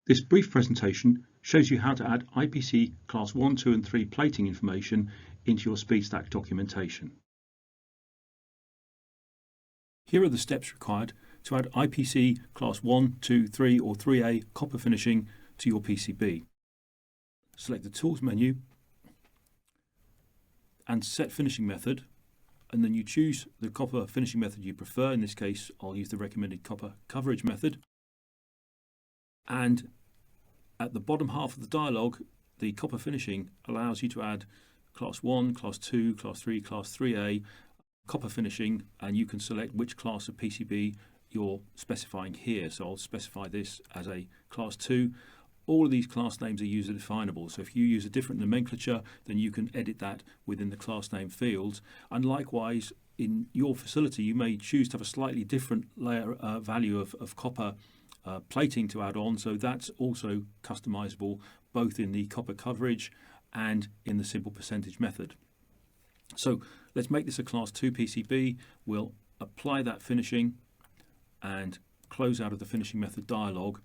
This brief presentation shows you how to add IPC Class 1, 2 and 3 plating information into your Speedstack documentation. Here are the steps required to add IPC Class 1, 2, 3 or 3A copper finishing to your PCB. Select the Tools menu and Set Finishing Method, and then you choose the copper finishing method you prefer. In this case, I'll use the recommended copper coverage method. And at the bottom half of the dialog, the copper finishing allows you to add Class 1, Class 2, Class 3, Class 3A copper finishing, and you can select which class of PCB you're specifying here. So I'll specify this as a Class 2. All of these class names are user definable, so if you use a different nomenclature, then you can edit that within the class name fields. And likewise, in your facility, you may choose to have a slightly different layer value of copper plating to add on, so that's also customizable both in the copper coverage and in the simple percentage method. So let's make this a Class 2 PCB. We'll apply that finishing and close out of the finishing method dialog,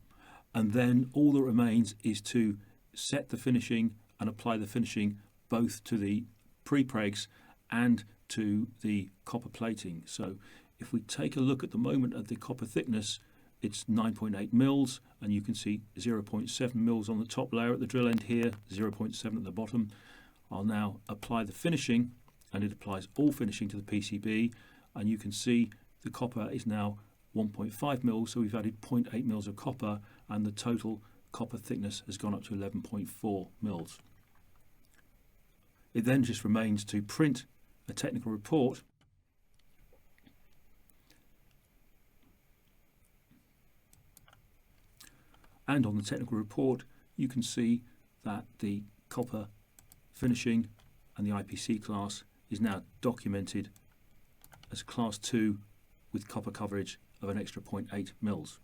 and then all that remains is to set the finishing and apply the finishing both to the pre-pregs and to the copper plating. So if we take a look at the moment at the copper thickness, it's 9.8 mils, and you can see 0.7 mils on the top layer at the drill end here, 0.7 at the bottom. I'll now apply the finishing, and it applies all finishing to the PCB, and you can see the copper is now 1.5 mils, so we've added 0.8 mils of copper, and the total copper thickness has gone up to 11.4 mils. It then just remains to print a technical report. And on the technical report, you can see that the copper finishing and the IPC class is now documented as Class 2 with copper coverage of an extra 0.8 mils.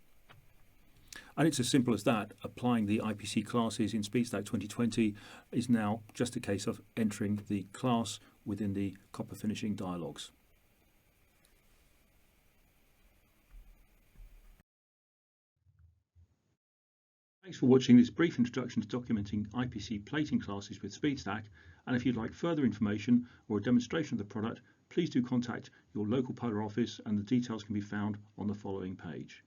And it's as simple as that. Applying the IPC classes in Speedstack 2020 is now just a case of entering the class within the copper finishing dialogues. Thanks for watching this brief introduction to documenting IPC plating classes with Speedstack, and if you'd like further information or a demonstration of the product, please do contact your local Polar office, and the details can be found on the following page.